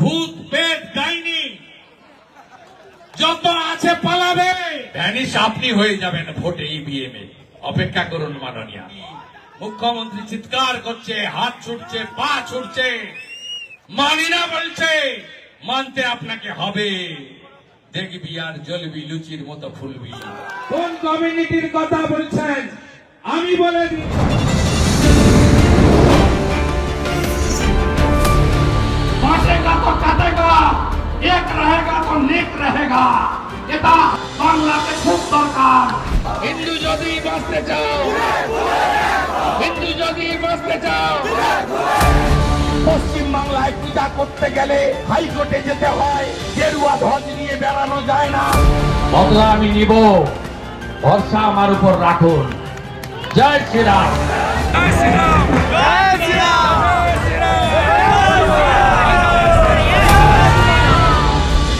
ভূত পেট ডাইনি যত আছে পালাবে। ভ্যানিশ আপনি হয়ে যাবেন ভোটে ইভিএম এ। অপেক্ষা করুন মাননীয়। মুখ্যমন্ত্রী চিৎকার করছে, হাত ছুটছে, পা ছুটছে, মানি না বলছে। মানতে আপনাকে হবে। দেখবি আর জ্বলবি লুচির মতো ফুলবি। কোন কমিউনিটির কথা বলছেন আমি বলে দিচ্ছি। बांटेगा तो काटेगा, एक रहेगा तो नेक रहेगा। এটা বাংলাতে খুব দরকার। হিন্দু যদি বাঁচতে চাও, হিন্দু যদি বাঁচতে চাও, পশ্চিম বাংলায় পূজা করতে গেলে হাইকোর্টে যেতে হয়, গেরুয়া ধ্বজ নিয়ে বেড়ানো যায় না। বদলা আমি নিব, ভরসা আমার উপর রাখুন। জয় শ্রীরাম। জয় শ্রীরাম। জয় শ্রীরাম।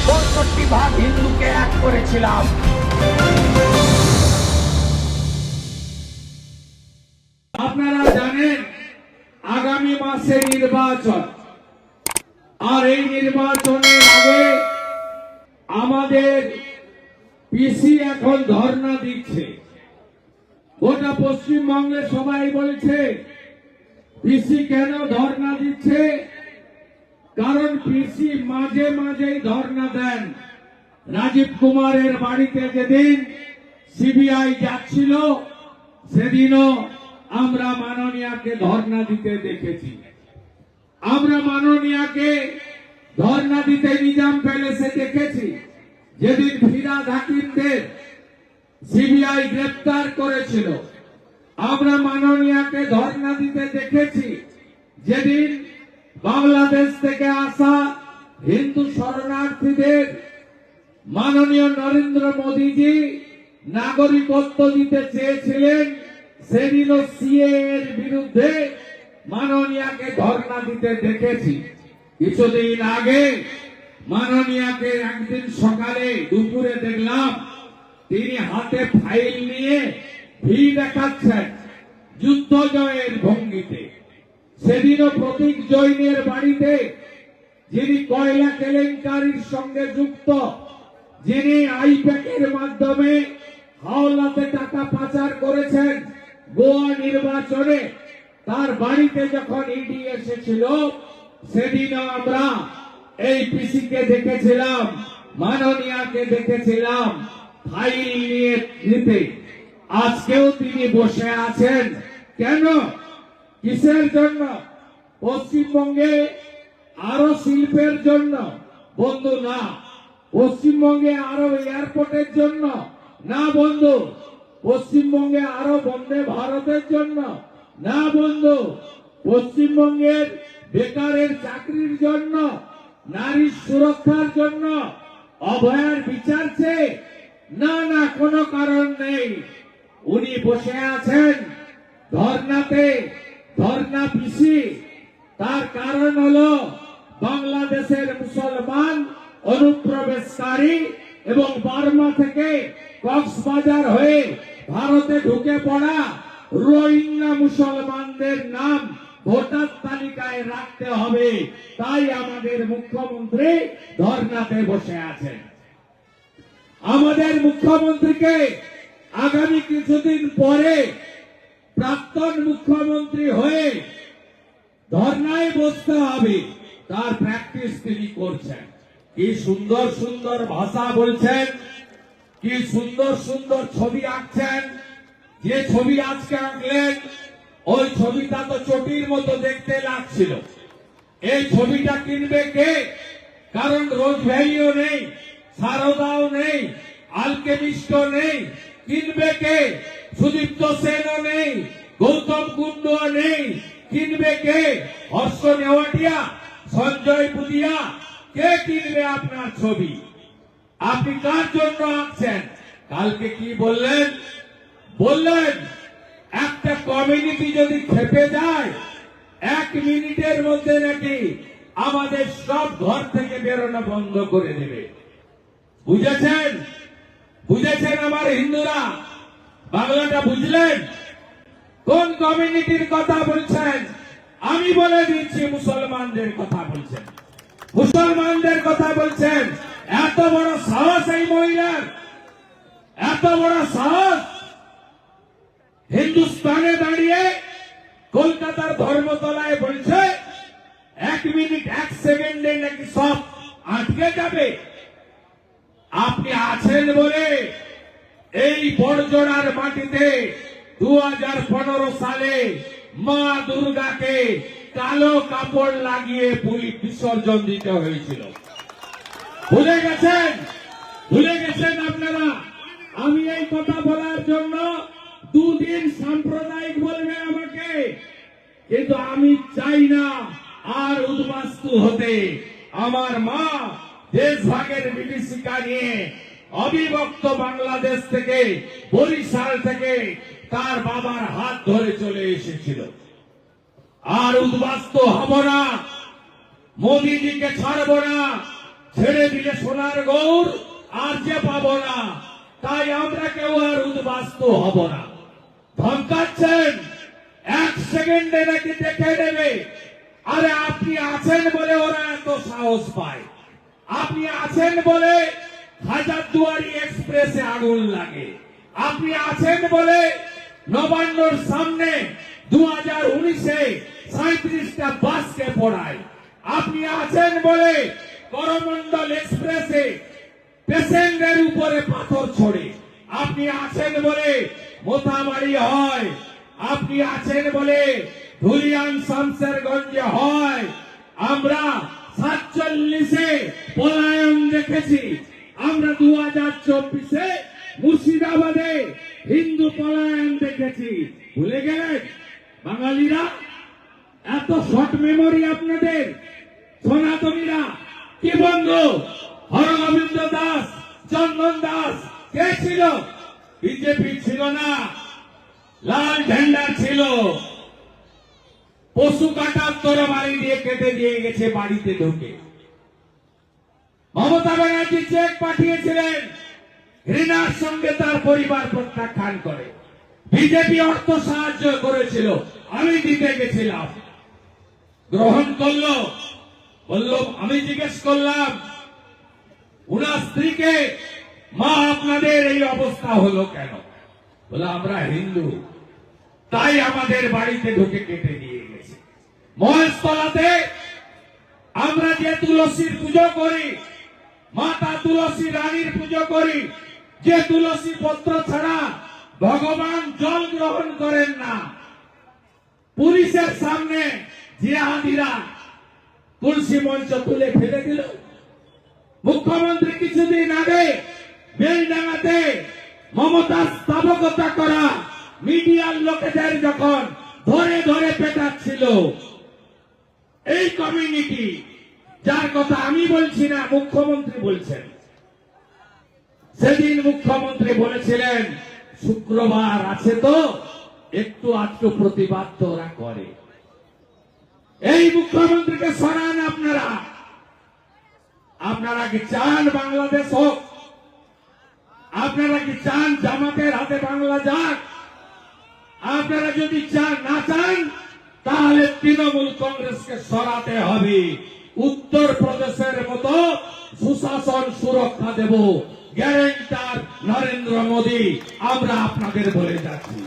৬৫ ভাগ হিন্দুকে এক করেছিলাম। আপনারা জানেন আগামী মাসে নির্বাচন, আর এই নির্বাচনের আগে আমাদের পিসি এখন ধর্ণা দিচ্ছে। গোটা পশ্চিমবঙ্গে সবাই বলছে পিসি কেন ধর্ণা দিচ্ছে, কারণ পিসি মাঝে মাঝেই ধর্ণা দেন। রাজীব কুমারের বাড়িতে যেদিন সিবিআই যাচ্ছিল সেদিনও আমরা মাননীয়াকে ধর্ণা দিতে দেখেছি। আমরা মাননীয়াকে ধর্ণা দিতে নিজাম প্যালেসে দেখেছি যেদিন ফিরাদ হাকিমদের সিবিআই গ্রেপ্তার করেছিল। আমরা মাননীয়াকে ধর্ণা দিতে দেখেছি যেদিন বাংলাদেশ থেকে আসা হিন্দু শরণার্থীদের মাননীয় নরেন্দ্র মোদীজি নাগরিকত্ব দিতে চেয়েছিলেন, সেদিনও সিএ এর বিরুদ্ধে মাননীয়াকে ধর্ণা দিতে দেখেছি। কিছুদিন আগে মাননীয়াকে একদিন সকালে দুপুরে দেখলাম তিনি হাতে ফাইল নিয়ে ভি দেখাচ্ছেন যুদ্ধ জয়ের ভঙ্গিতে। সেদিনও প্রতীক জৈনের বাড়িতে, যিনি কয়লা কেলেঙ্কারির সঙ্গে যুক্ত, যিনি আইপ্যাকের মাধ্যমে হাওলাতে টাকা পাচার করেছেন গোয়া নির্বাচনে, তার বাড়িতে যখন ইডি এসেছিল সেদিনও আমরা এই পিসিকে দেখেছিলাম, মাননীয়াকে দেখেছিলাম ফাইল নিয়ে দিতে। আজকেও তিনি বসে আছেন কেন, কিসের জন্য? পশ্চিমবঙ্গে আরো শিল্পের জন্য বন্ধু না, পশ্চিমবঙ্গে আরো এয়ারপোর্টের জন্য না বন্ধু, পশ্চিমবঙ্গে আরো বন্দে ভারতের জন্য না বন্ধু, পশ্চিমবঙ্গের বেকারের চাকরির জন্য, নারীর সুরক্ষার জন্য, অভয়ার বিচার চেয়ে না, না কোনো কারণ নেই। উনি বসে আছেন ধর্ণাতে, ধর্ণা পিসি। তার কারণ হলো বাংলাদেশের মুসলমান অনুপ্রবেশকারী এবং বার্মা থেকে কক্সবাজার হয়ে ভারতে ঢুকে পড়া রোহিঙ্গা মুসলমানদের নাম ভোটার তালিকায় রাখতে হবে। তাই আমাদের মুখ্যমন্ত্রী ধর্ণাতে বসে আছেন। আমাদের মুখ্যমন্ত্রীকে আগামী কিছুদিন পরে প্রাক্তন মুখ্যমন্ত্রী হয়ে ধর্ণায় বসতে হবে। তার প্র্যাকটিস তিনি করছেন। কি সুন্দর সুন্দর ভাষা বলছেন, কি সুন্দর সুন্দর ছবি আঁকছেন। যে ছবি আজকে আঁকলেন ওই ছবিটা তো চটির মতো দেখতে লাগছিল। এই ছবিটা কিনবে কে? কারণ রোজ ভ্যালিও নেই, সারদাও নেই, আলকেমিস্টও নেই। কিনবে কে? সুদীপ্ত সেনও নেই, গৌতম কুন্ডুও নেই। কিনবে কে? হর্ষ নেওয়াটিয়া, সঞ্জয় বুদিয়া। কে কিনবে আপনার ছবি? আপনি কার জন্য আঁকছেন? কালকে কি বললেন? বললেন একটা কমিউনিটি যদি খেপে যায় 1 মিনিটের মধ্যে নাকি আমাদের সব ঘর থেকে বেরোনো বন্ধ করে দেবে। বুঝেছেন? বুঝেছেন আমার হিন্দুরা? বাংলাটা বুঝলেন? কোন কমিউনিটির কথা বলছেন? আমি বলে দিচ্ছি মুসলমানদের কথা বলছেন। মুসলমানদের কথা বলছেন। এত বড় সাহস এই মহিলার, এত বড় সাহস হিন্দুস্তানে দাঁড়িয়ে কলকাতার ধর্মতলায় বলছে 1 মিনিট 1 সেকেন্ডে নাকি সব আটকে যাবে। আপনি আছেন বলে এই বড়জোড়ার মাটিতে 2015 সালে মা দুর্গাকে কালো কাপড় লাগিয়ে বিসর্জন দিতে হয়েছিল। ভুলে গেছেন? ভুলে গেছেন আপনারা? আমি এই কথা বলার জন্য 2 দিন সাম্প্রদায়িক বলবে আমাকে, কিন্তু আমি চাই না আর উদ্বাস্তু হতে। আমার মা দেশভাগের বিভীষিকা নিয়ে অবিভক্ত বাংলাদেশ থেকে, বরিশাল থেকে তার বাবার হাত ধরে চলে এসেছিল। আর উদ্বাস্তু হব না, মোদিজিকে ছাড়বো না, ছেড়ে দিলে সোনার গৌর আর যে পাবো না, তাই আমরা কেউ আর উদ্বাস্তু হব না। ধমকাচ্ছেন 1 সেকেন্ডে নাকি দেখে নেবে। আরে আপনি আছেন বলে ওরা এত সাহস পায়, আপনি আছেন বলে হাজারদুয়ারি এক্সপ্রেসে আগুন লাগে, আপনি আছেন বলে নবান্নর সামনে 2019-এ 37টা বাসকে পড়ায়, আপনি আছেন বলে করমণ্ডল এক্সপ্রেসে পেশেন্টের উপরে পাথর ছড়ে, আপনি আছেন বলে মোথাবাড়ি হয়, আপনি আছেন বলে ধুলিয়ান শামসেরগঞ্জে হয়। আমরা 47-এ পলায়ন দেখেছি, আমরা 2024-এ মুর্শিদাবাদে হিন্দু পলায়ন দেখেছি। ভুলে গেলেন বাঙালিরা? এত শর্ট মেমোরি আপনাদের? সনাতনীরা কি বন্ধু? হরগোবিন্দ দাস, চন্দন দাস কে ছিল? বিজেপি ছিল না, লাল ঝান্ডা ছিল। পশু কাটার তরবারি দিয়ে কেটে দিয়ে গেছে বাড়িতে ঢুকে। মমতা ব্যানার্জি চেক পাঠিয়েছিলেন, ঘৃণার সঙ্গে তার পরিবার প্রত্যাখ্যান করে। বিজেপি অর্থ সাহায্য করেছিল, আমি দিতে গেছিলাম, গ্রহণ করলো। বলল, আমি জিজ্ঞেস করলাম উনার স্ত্রীকে, মা আপনাদের এই অবস্থা হলো কেন? বলে আমরা হিন্দু, তাই আমাদের বাড়িতে ঢুকে কেটে দিয়ে গেছে। মহেশতলাতে আমরা যে তুলসীর পুজো করি, মাতা তুলসী রানীর পুজো করি, যে তুলসী পত্র ছাড়া ভগবান জল গ্রহণ করেন না, পুলিশের সামনে জিহাদিরা তুলসী মঞ্চ তুলে ফেলে দিল। মুখ্যমন্ত্রী কিছুদিন আগে বেলডাঙ্গাতে মমতার স্থাপকতা করা মিডিয়ার লোকেদের যখন ধরে ধরে পেটাচ্ছিল, এই কমিউনিটি, যার কথা আমি বলছি না, মুখ্যমন্ত্রী বলছেন, সেদিন মুখ্যমন্ত্রী বলেছিলেন শুক্রবার আছে তো একটু আধটু প্রতিবাদ তো ওরা করে। এই মুখ্যমন্ত্রীকে সরান আপনারা। আপনারা কি চান বাংলাদেশ হোক? আপনারা কি চান জামাতের হাতে বাংলা যাক? আপনারা যদি চান, না চান, তাহলে তৃণমূল কংগ্রেসকে সরাতে হবে। উত্তর প্রদেশের মতো সুশাসন সুরক্ষা দেব, গ্যারেন্টার নরেন্দ্র মোদী, আমরা আপনাদের বলে যাচ্ছি।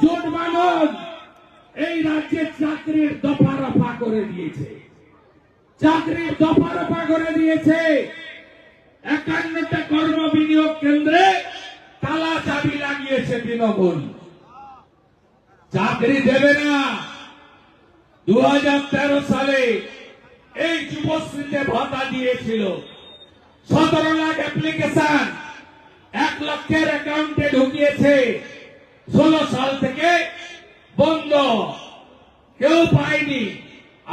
জোট বাঁধন এই রাজ্যে চাকরির দফা রফা করে দিয়েছে, চাকরির দফা রফা করে দিয়েছে। 51টা কর্ম বিনিয়োগ কেন্দ্রে তালা চাবি লাগিয়েছে তৃণমূল, চাকরি দেবে না। 2013 সালে এই যুবশ্রীতে ভাতা দিয়েছিল, 17 লাখ অ্যাপ্লিকেশন 1 লক্ষের অ্যাকাউন্টে ঢুকিয়েছে। 16 সাল থেকে বন্ধ, কেউ পায়নি।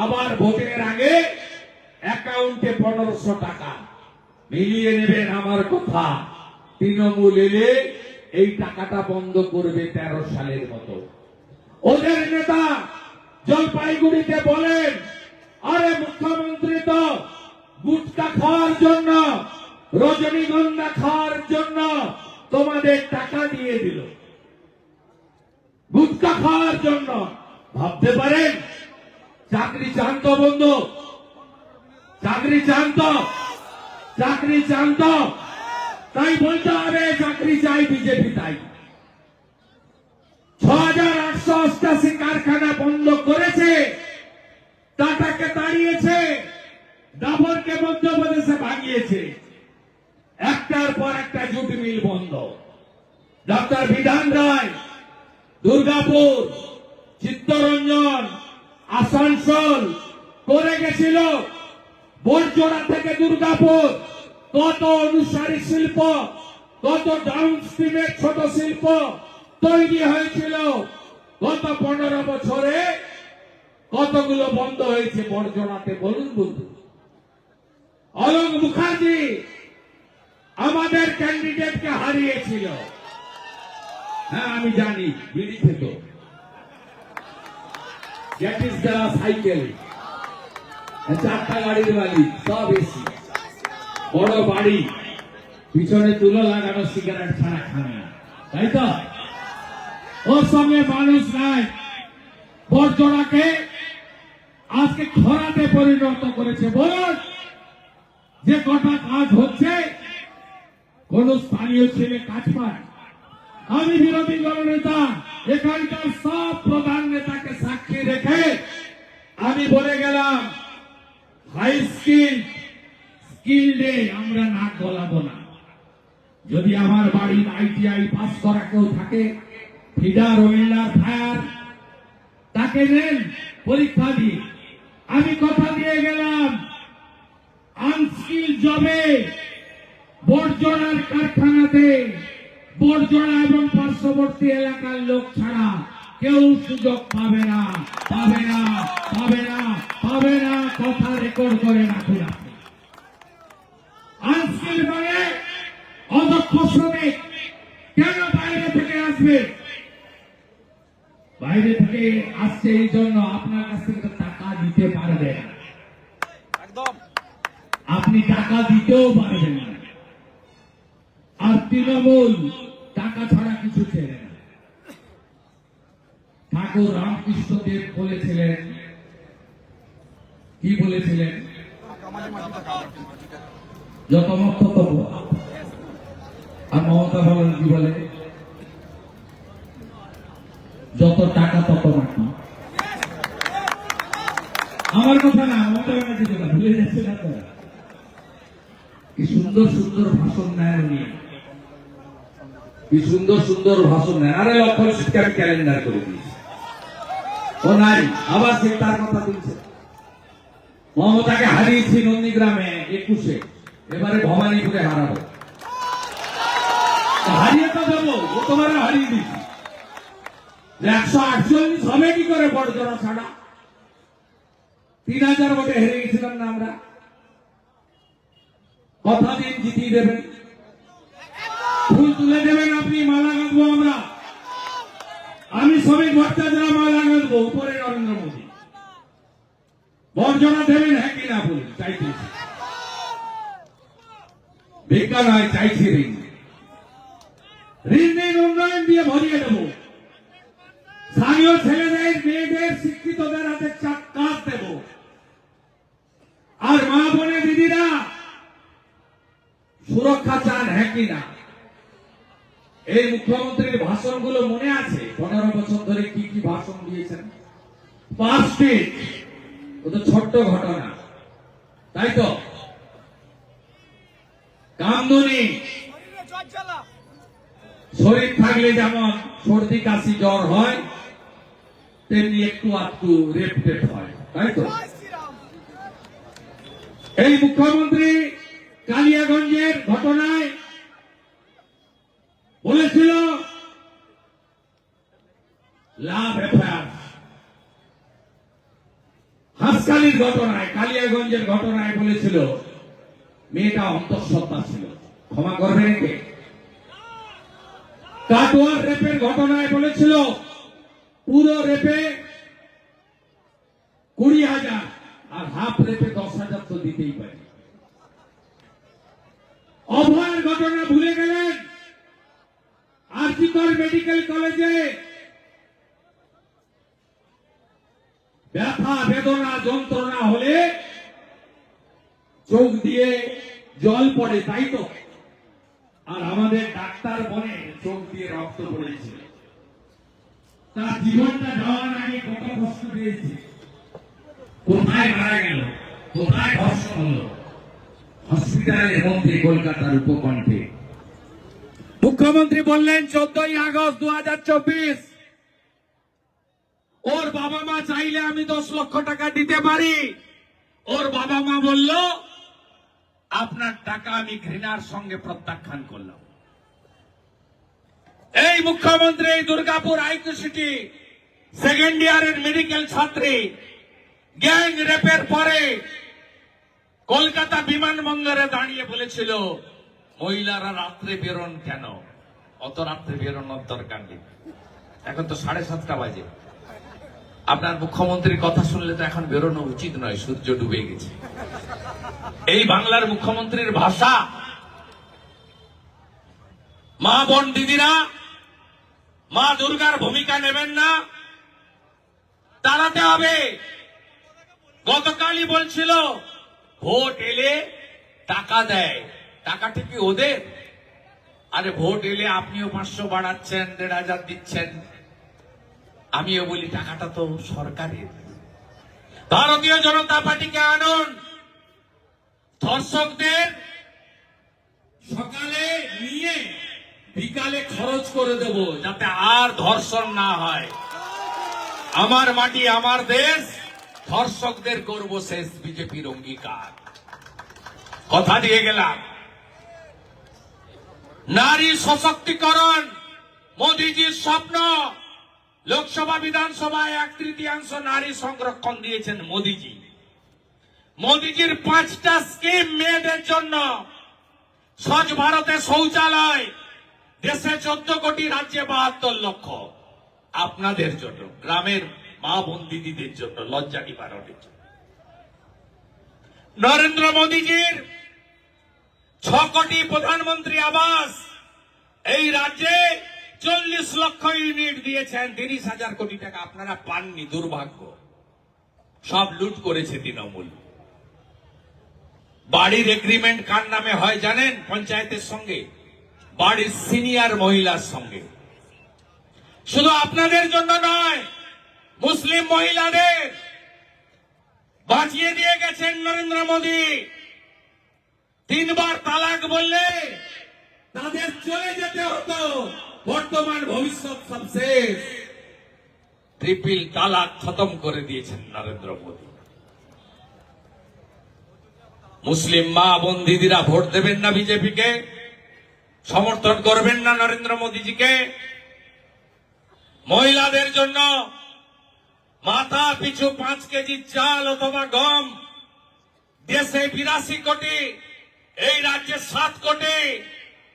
আবার ভোটের আগে অ্যাকাউন্টে 1500 টাকা মিলিয়ে নেবেন। আমার কথা, তৃণমূল এলে এই টাকাটা বন্ধ করবে 13 সালের মতো। ওদের নেতা জলপাইগুড়িতে বলেন, আরে মুখ্যমন্ত্রী তো গুটকা খাওয়ার জন্য, রজনীগন্ধা খাওয়ার জন্য তোমাদের টাকা দিয়ে দিল, গুটকা খাওয়ার জন্য। ভাবতে পারেন চাকরি চান তো বন্ধু? চাকরি চান তো? চাকরি চান তো? তাই বলতে হবে চাকরি চাই, বিজেপি তাই। 6,888 কারখানা বন্ধ করেছে, টাটাকে তাড়িয়েছে, ডাবরকে মধ্যপ্রদেশে ভাঙিয়েছে, একটার পর একটা জুট মিল বন্ধ। ডক্টর বিধান রায় দুর্গাপুর, চিত্তরঞ্জন, আসানসোল করে গেছিল। বড়জোড়া থেকে দুর্গাপুর কত অনুসারী শিল্প, কত ডাউন স্ট্রিমের ছোট শিল্প তৈরি হয়েছিল। গত 15 বছরে কতগুলো বন্ধ হয়েছে বড়জোড়াতে বলুন বন্ধু? অলোক মুখার্জি আমাদের ক্যান্ডিডেটকে হারিয়েছিল। হ্যাঁ আমি জানি, বিড়ি খেত, জ্যাটিস যারা সাইকেল, 4টা গাড়ির মালিক, সব এসি, বড় বাড়ি, পিছনে তুলো লাগানো, সিগারেট ছাড়া খানা, তাই তো? ওর সঙ্গে মানুষ নাই। বড়জোড়াকে আজকে খরাতে পরিণত করেছে। বলুন যে কটা কাজ হচ্ছে, কোন স্থানীয় ছেলে কাজ পায়? আমি বিরোধী দলনেতা, এখানকার সব প্রধান নেতাকে সাক্ষী রেখে আমি বলে গেলাম, হাই স্কিল্ডে আমরা নাক গলাবো না। যদি আমার বাড়ির ITI পাস করা কেউ থাকে, ফিডার, ওয়েল্ডার, ফায়ার, তাকে নেন পরীক্ষা দিয়ে। আমি কথা দিয়ে গেলাম, আনস্কিল জবে বড়জোড়ার কারখানাতে বড়জোড়া এবং পার্শ্ববর্তী এলাকার লোক ছাড়া কেউ সুযোগ পাবে না, পাবে না, পাবে না, পাবে না। কথা রেকর্ড করে রাখুন আপনি। আনস্কিল মানে অদক্ষ শ্রমিক। কেন বাইরে থেকে আসবে? বাইরে থেকে আসছে এই জন্য আপনার কাছ থেকে টাকা দিতে পারবে না, আপনি টাকা দিতেও পারবেন না। আর তৃণমূল টাকা ছাড়া কিছু ছেড়ে না। ঠাকুর রামকৃষ্ণ দেব বলেছিলেন, কি বলেছিলেন? যত মত তত পাপ। আর মমতা বলেন কি বলে? যত টাকা তত মাটি। আমার কথা না, মমতা ব্যানার্জি কথা ভুলে যাচ্ছে না তো? কি সুন্দর সুন্দর ভাষণ নেয় উনি, কি সুন্দর সুন্দর ভাষণ নেয়। আরে লক্ষ্য শিক্ষা ক্যালেন্ডার করে দিয়েছে। ও নাই, আবার সে তার কথা তুলছে। মমতাকে হারিয়েছি নন্দীগ্রামে 21-এ, এবারে ভবানীপুরে হারাবো। হারিয়ে তো দেবো, ও তোমার হারিয়ে দিচ্ছি। 148 হবে কি করে বড়জোড়া ছাড়া? 3000 ভোটে হেরে গেছিলাম না আমরা? কথা দিন জিতিয়ে দেবেন, ফুল তুলে দেবেন আপনি, মালা গাঁথবো আমরা। আমি শ্রমিক ভট্টাচার্য মালা গাঁথবো, উপরে নরেন্দ্র মোদী। বড়জোড়া দেবেন হ্যাঁ কিনা বলুন? চাইছি, ভিক্ষা নয়, চাইছি ঋণ। ঋণ উন্নয়ন দিয়ে ভরিয়ে দেবো। স্থানীয় ছেলেদের, মেয়েদের, শিক্ষিতদের হাতে কাজ দেব। আর মা বোনে দিদিরা সুরক্ষা চান হ্যাঁ কিনা? এই মুখ্যমন্ত্রীর ভাষণগুলো মনে আছে? 15 বছর ধরে কি কি ভাষণ দিয়েছেন? পাঁচটি, ও তো ছোট্ট ঘটনা, তাই তো? কামদুনি, শরীর থাকলে যেমন সর্দি কাশি জ্বর হয়, তেমনি একটু আধটু রেপ টেপ হয়, তাই তো? এই মুখ্যমন্ত্রী কালিয়াগঞ্জের ঘটনায় বলেছিল লাভ এফআইআর। হাসকালির ঘটনায়, কালিয়াগঞ্জের ঘটনায় বলেছিল মেয়েটা অন্তঃসত্ত্বা ছিল, ক্ষমা করবেন কে? কাটোয়ার রেপের ঘটনায় বলেছিল পুরো রেপে 20,000 আর হাফ রেপে 10,000 তো দিতেই পারে। অভয়ের ঘটনা ভুলে গেলেন। আরজিকর মেডিকেল কলেজে ব্যথা বেদনা যন্ত্রণা হলে চোখ দিয়ে জল পড়ে, তাই তো? আর আমাদের ডাক্তার বলে চোখ দিয়ে রক্ত পড়েছে। তার জীবনটা যাওয়ার আগে কত কষ্ট পেয়েছে, কোথায় মারা গেল, কোথায় ধর্ষণ হলো, হসপিটালের মধ্যে কলকাতার উপকণ্ঠে। মুখ্যমন্ত্রী বললেন 14ই আগস্ট 2024 ওর বাবা মা চাইলে আমি 10 লক্ষ টাকা দিতে পারি। ওর বাবা মা বলল আপনার টাকা আমি ঘৃণার সঙ্গে প্রত্যাখ্যান করলাম। এই মুখ্যমন্ত্রী এই দুর্গাপুর আইকিউ সিটি সেকেন্ড ইয়ারের মেডিকেল ছাত্রী গ্যাং রেপের পরে কলকাতা বিমানবন্দরে দাঁড়িয়ে বলেছিল মহিলারা রাত্রে বেরোন কেন, অত রাত্রে বেরোনোর দরকার নেই। এখন তো 7:30 বাজে। আপনার মুখ্যমন্ত্রীর কথা শুনলে তো এখন বেরোনো উচিত নয়, সূর্য ডুবে গেছে। এই বাংলার মুখ্যমন্ত্রীর ভাষা। মা বোন দিদিরা মা দুর্গার ভূমিকা নেবেন না, দাঁড়াতে হবে। গতকালই বলছিল ভোট এলে টাকা দেয়, টাকাটা কি ওদের? আরে ভোট এলে আপনিও 500 বাড়াচ্ছেন, 1500 দিচ্ছেন, আমিও বলি টাকাটা তো সরকারের। ভারতীয় জনতা পার্টিকে আনুন, ধর্ষকদের সকালে নিয়ে বিকালে খরচ করে দেব, যাতে আর ধর্ষণ না হয়। আমার মাটি আমার দেশ, ধর্ষকদের করব শেষ, বিজেপির অঙ্গীকার। কথা দিয়ে গেলাম। নারী সশক্তিকরণ মোদিজির স্বপ্ন। লোকসভা বিধানসভায় 1/3 নারী সংরক্ষণ দিয়েছেন মোদিজি। মোদিজির 5টা স্কিম মেয়েদের জন্য। স্বচ্ছ ভারতে শৌচালয়, দেশে 14 কোটি, রাজ্যে 72 লক্ষ। আপনাদের জন্য, গ্রামের মা বোন দিদিদের জন্য, লজ্জা নিবারণের জন্য। নরেন্দ্র মোদীজির 6 কোটি প্রধানমন্ত্রী আবাস, এই রাজ্যে 40 লক্ষ ইউনিট দিয়েছেন। 30,000 কোটি টাকা আপনারা পাননি, দুর্ভাগ্য। সব লুট করেছে তৃণমূল। বাড়ির এগ্রিমেন্ট কার নামে হয় জানেন? পঞ্চায়েতের সঙ্গে, বাড়ির সিনিয়র মহিলার সঙ্গে। শুধু আপনাদের জন্য নয়, মুসলিম মহিলাদের বাঁচিয়ে দিয়ে গেছেন নরেন্দ্র মোদী। 3 বার তালাক বললে তাদের চলে যেতে হতো, বর্তমান ভবিষ্যৎ সব শেষ। ট্রিপল তালাক খতম করে দিয়েছেন নরেন্দ্র মোদী। মুসলিম মা বোন দিদিরা ভোট দেবেন না বিজেপিকে, সমর্থন করবেন না নরেন্দ্র মোদীজিকে। মহিলাদের জন্য মাথা পিছু 5 কেজি চাল অথবা গম, দেশে 82 কোটি, এই রাজ্যে 7 কোটি।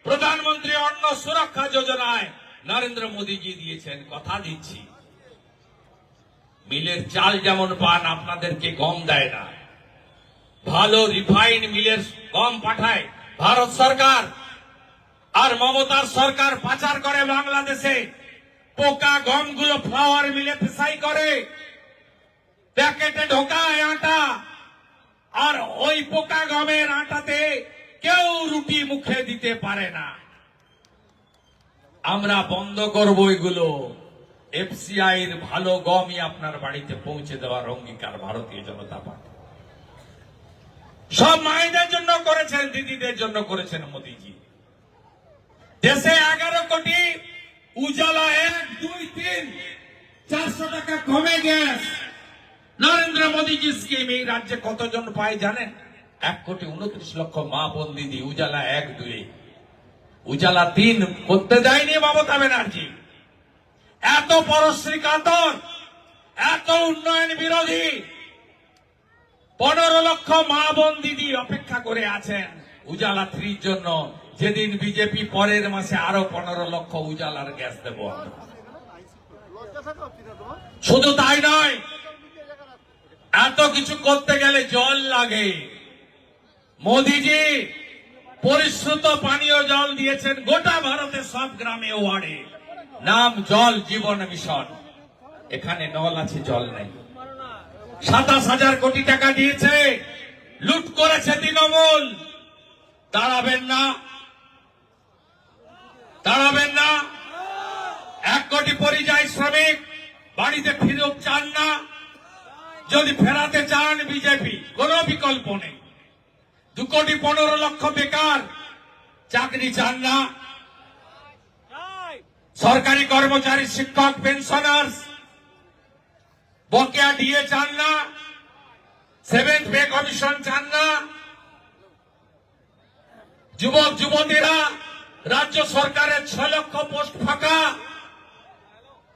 প্রধানমন্ত্রী অন্ন সুরক্ষা যোজনায় নরেন্দ্র মোদীজি দিয়েছেন। কথা দিচ্ছি, মিলের চাল যেমন পান, আপনাদেরকে গম দেয় না। ভালো রিফাইন মিলের গম পাঠায় ভারত সরকার, আর মমতার সরকার পাচার করে বাংলাদেশে। পোকা গমগুলো ফ্লাওয়ার মিলে পেশাই করে, প্যাকেটে ঢোকায় আটা, আর ওই পোকা গমের আটাতে কেউ রুটি মুখে দিতে পারে না। আমরা বন্ধ করব এগুলো। এফসিআই এর ভালো গমই আপনার বাড়িতে পৌঁছে দেওয়ার অঙ্গীকার ভারতীয় জনতা পার্টি। সব মায়েদের জন্য করেছেন, দিদিদের জন্য করেছেন মোদীজি। দেশে 11 কোটি, উজালা 1, 2, 3, 400 টাকা কমে গ্যাস। নরেন্দ্র মোদীজি স্কিম এই রাজ্যে কতজন পায় জানেন? 1,29,00,000 মা বোন দিদি। উজালা 1, 2, উজালা 3 করতে দেয়নি মমতা ব্যানার্জি। এত পরশ্রী কাতর, এত উন্নয়ন বিরোধী। 15 লক্ষ মা বোন দিদি অপেক্ষা করে আছেন উজালা 3 জন্য। যেদিন বিজেপি পরের মাসে আরো 15 লক্ষ উজালার গ্যাস দেব। শুধু তাই নয়, এত কিছু করতে গেলে জল লাগে। মোদীজি পরিশ্রুত পানীয় জল দিয়েছেন গোটা ভারতের সব গ্রামে ওয়ার্ডে। নাম জল জীবন মিশন। এখানে নল আছে, জল নেই। 27,000 কোটি টাকা দিয়েছে লুট করেছে তৃণমূল, দাঁড়াবেন না? দাঁড়াবেন না? 1 কোটি পরিযায়ী শ্রমিক বাড়িতে ফিরত চান না? যদি ফেরাতে চান বিজেপি, কোনো বিকল্প নেই। 2,15,00,000 বেকার, চাকরি চান না? সরকারি কর্মচারী, শিক্ষক, পেনশনার্স বকেয়া ডিএ চান না? 7th পে কমিশন চান না? যুবক যুবতীরা, রাজ্য সরকারের 6 লক্ষ পোস্ট ফাঁকা,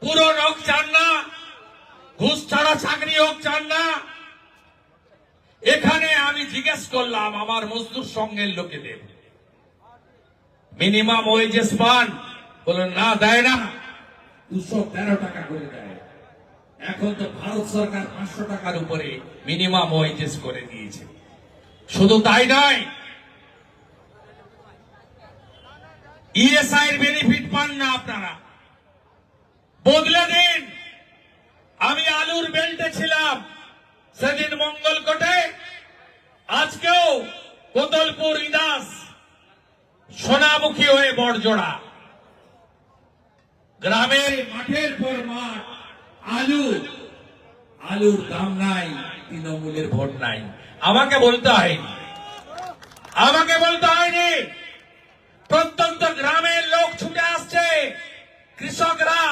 পূরণ হোক চান না? ঘুষ ছাড়া চাকরি হোক চান না? এখানে আমি জিজ্ঞেস করলাম আমার মজদুর সঙ্গের লোকেদের, মিনিমাম ওয়েজেস পান? বলেন না, দেয় না। 213 টাকা করে দেয়। এখন তো ভারত সরকার 500 টাকার উপরে মিনিমাম ওয়েজেস করে দিয়েছে। শুধু তাই নয়, ইএসআই এর বেনিফিট পান না আপনারা, বদলে দিন। আমি আলুর বেল্টে ছিলাম সেদিন মঙ্গলকোটে, আজকেও কোতলপুর, ইদাস, সোনামুখী হয়ে বড়জোড়া, গ্রামের মাঠের পর মাঠ আলুর দাম নাই, তৃণমূলের ভোট নাই। আমাকে বলতে হয়নি, প্রত্যন্ত গ্রামের লোক ছুটে আসছে, কৃষকরা,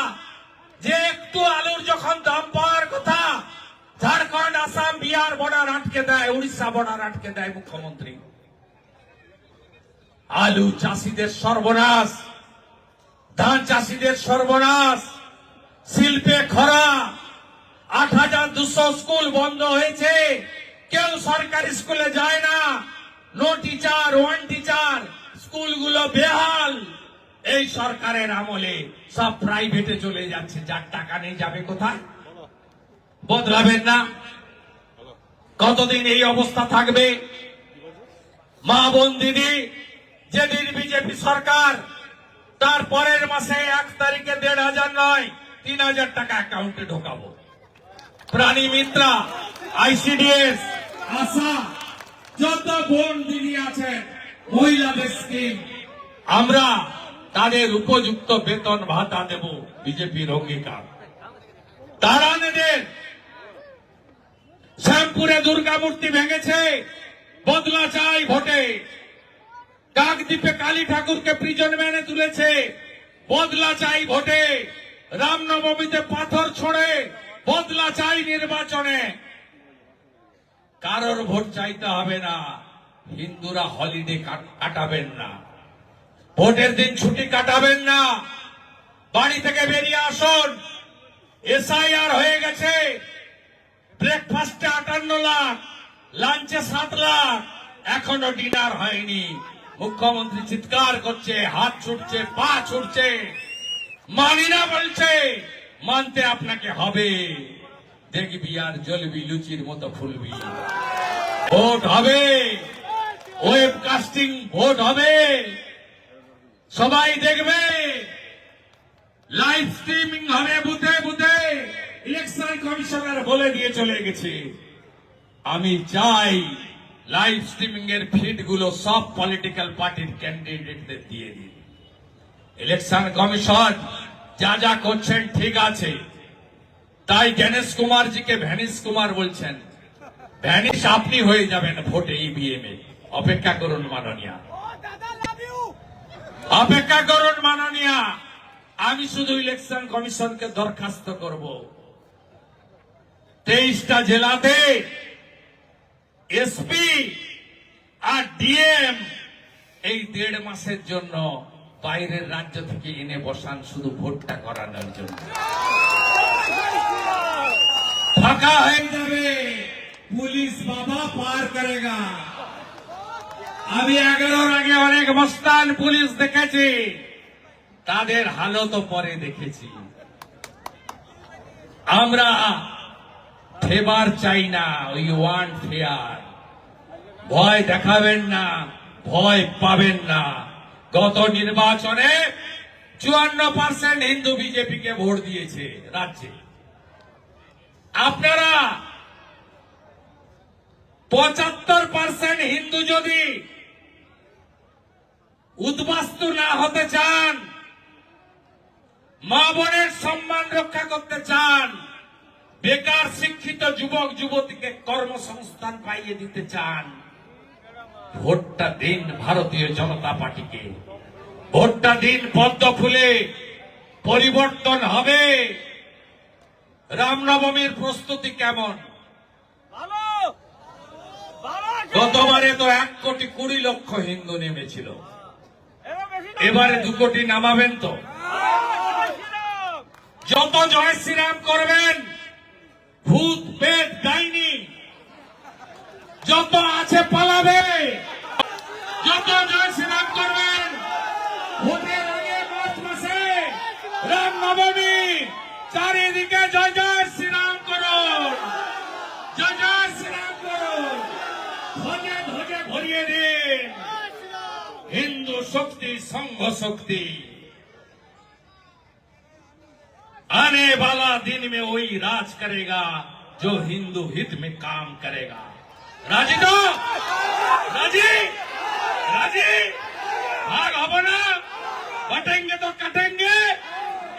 যে একটু আলুর যখন দাম পাওয়ার কথা, ঝাড়খণ্ড, আসাম, বিহার বর্ডার আটকে দেয়, উড়িষ্যা বর্ডার আটকে দেয় মুখ্যমন্ত্রী। আলু চাষিদের সর্বনাশ, ধান চাষিদের সর্বনাশ, শিল্পে খরা, 8,200 স্কুল বন্ধ হয়েছে, কেউ সরকারি স্কুলে যায় না, নো টিচার, 1 টিচার, স্কুলগুলো বেহাল। এই সরকারের আমলে সব প্রাইভেটে চলে যাচ্ছে, যার টাকা নেই যাবে কোথায়? বদলাবেন না? কতদিন এই অবস্থা থাকবে? মা বোন দিদি, যেদিন বিজেপি সরকার, তার পরের মাসে 1 তারিখে 1,500 নয় 3,000 টাকা অ্যাকাউন্টে ঢোকাবো। প্রাণী মিত্রা, আইসিডিএস, আশা, যত বোন দিদি আছেন, মহিলাদের স্কিম, আমরা তাদের উপযুক্ত বেতন ভাতা দেব, বিজেপির অঙ্গীকার। তারানের শ্যামপুরে দুর্গা মূর্তি ভেঙেছে, বদলা চাই ভোটে। কাকদ্বীপে কালী ঠাকুরকে প্রিজন ভ্যানে তুলেছে, বদলা চাই ভোটে। রামনবমীতে পাথর ছড়ে, বদলা চাই নির্বাচনে। কারোর ভোট চাইতে হবে না, হিন্দুরা হলিডে কাটাবেন না, ভোটের দিন ছুটি কাটাবেন না, বাড়ি থেকে বেরিয়ে আসুন। এসআইআর হয়ে গেছে, ব্রেকফাস্টে 58 লাখ, লাঞ্চে 7 লাখ, এখনো ডিনার হয়নি। মুখ্যমন্ত্রী চিৎকার করছে, হাত ছুটছে, পা ছুটছে, মানি না বলছে, মানতে আপনাকে হবে। দেখবি আর জ্বলবি, লুচির মতো ফুলবি। ভোট হবে, ওয়েবকাস্টিং ভোট হবে, সবাই দেখবে, লাইভ স্ট্রিমিং হবে বুথে বুথে। ইলেকশন কমিশনার বলে দিয়ে চলে গেছে, আমি চাই লাইভ স্ট্রিমিং এর ফিড গুলো সব পলিটিক্যাল পার্টির ক্যান্ডিডেটদের দিয়ে দিন। ইলেকশন কমিশন যা যা করছেন ঠিক আছে, তাই গণেশ কুমারজিকে ভ্যানিশ কুমার বলছেন। ভ্যানিশ আপনি হয়ে যাবেন ভোটে, ইভিএম এ। অপেক্ষা করুন মাননীয়া, অপেক্ষা করুন মাননীয়া। আমি শুধু ইলেকশন কমিশনকে দরখাস্ত করব, 23টা জেলাতে এসপি আর ডিএম এই 1.5 মাসের জন্য বাইরের রাজ্য থেকে এনে বসান, শুধু ভোটটা করানোর জন্য। ফাঁকা হয়ে যাবে, পুলিশ বাবা পার করেগা। আমি 11-র আগে অনেক মস্তান পুলিশ দেখেছি, তাদের হালত পরে দেখেছি। আমরা ফেভার চাই না, উই ওয়ান্ট ফেয়ার। ভয় দেখাবেন না, ভয় পাবেন না। গত নির্বাচনে 54% হিন্দু বিজেপিকে ভোট দিয়েছে রাজ্যে। আপনারা 75% হিন্দু যদি উদ্বাস্তু না হতে চান, মা বোনের সম্মান রক্ষা করতে চান, বেকার শিক্ষিত যুবক যুবতীকে কর্মসংস্থান পাইয়ে দিতে চান, ভোটটা দিন ভারতীয় জনতা পার্টিকে। ভোটটা দিন পদ্ম ফুলে পরিবর্তন হবে। রামনবমীর প্রস্তুতি কেমন? গতবারে তো 1,20,00,000 হিন্দু নেমেছিল, এবারে 2 কোটি নামাবেন তো? যত জয় শ্রীরাম করবেন, ভূত পেট ডাইনি যত আছে পালাবে। যত জয় শ্রীরাম করবেন, ভোটের আগে মার্চ মাসে রামনবমী, চারিদিকে জয় জয় শ্রীরাম করুন, জয় জয় শ্রীরাম করুন, ধ্বজে ধ্বজে ভরিয়ে দিন। हिंदू शक्ति संघ शक्ति, आने वाला दिन में वही राज करेगा जो हिंदू हित में काम करेगा। राजी तो? राजी? राजी? भाग हो ना, बटेंगे तो कटेंगे,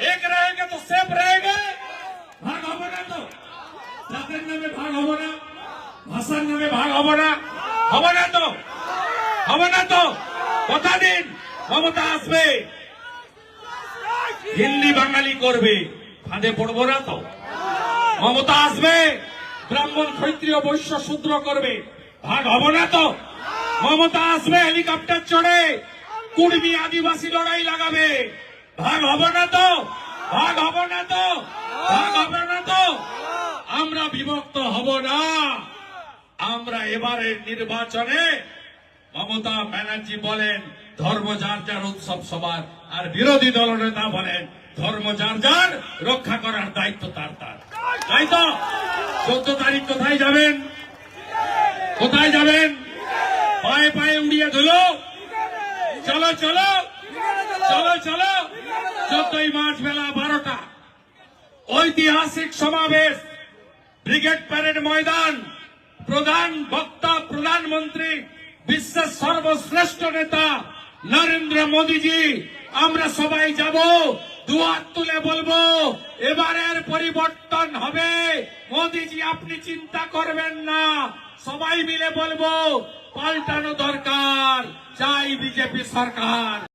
एक रहेंगे तो सेफ रहेंगे। भाग हो ना, तो जातिर नामे भाग हो ना, भाषार नामे भाग हो ना तो কথা দিন, মমতা আসবে, হিন্দি বাঙালি করবে, ফাঁদে পড়বো না তো? মমতা আসবে, ব্রাহ্মণ ক্ষত্রিয় বৈশ্য শূদ্র করবে, ভাগ হব না তো? মমতা আসবে, হেলিকপ্টার চড়ে কুর্মী আদিবাসী লড়াই লাগাবে, ভাগ হব না তো? ভাগ হব না তো? ভাগ হবে না তো? আমরা বিভক্ত হব না। আমরা এবারের নির্বাচনে মমতা ব্যানার্জি বলেন ধর্ম যার যার উৎসব সবার, আর বিরোধী দলনেতা বলেন ধর্ম যার যার, রক্ষা করার দায়িত্ব তার তার। তাই তো 14 তারিখ কোথায় যাবেন? কোথায় যাবেন? পায়ে পায়ে উড়িয়ে ধুলো। চলো চলো চলো চলো। 14ই মার্চ বেলা 12টা ঐতিহাসিক সমাবেশ, ব্রিগেড প্যারেড ময়দান। প্রধান বক্তা প্রধানমন্ত্রী, বিশ্বের সর্বশ্রেষ্ঠ নেতা নরেন্দ্র মোদীজি। আমরা সবাই যাব, দুহাত তুলে বলবো এবারের পরিবর্তন হবে। মোদীজি আপনি চিন্তা করবেন না, সবাই মিলে বলবো পাল্টানো দরকার, চাই বিজেপি সরকার।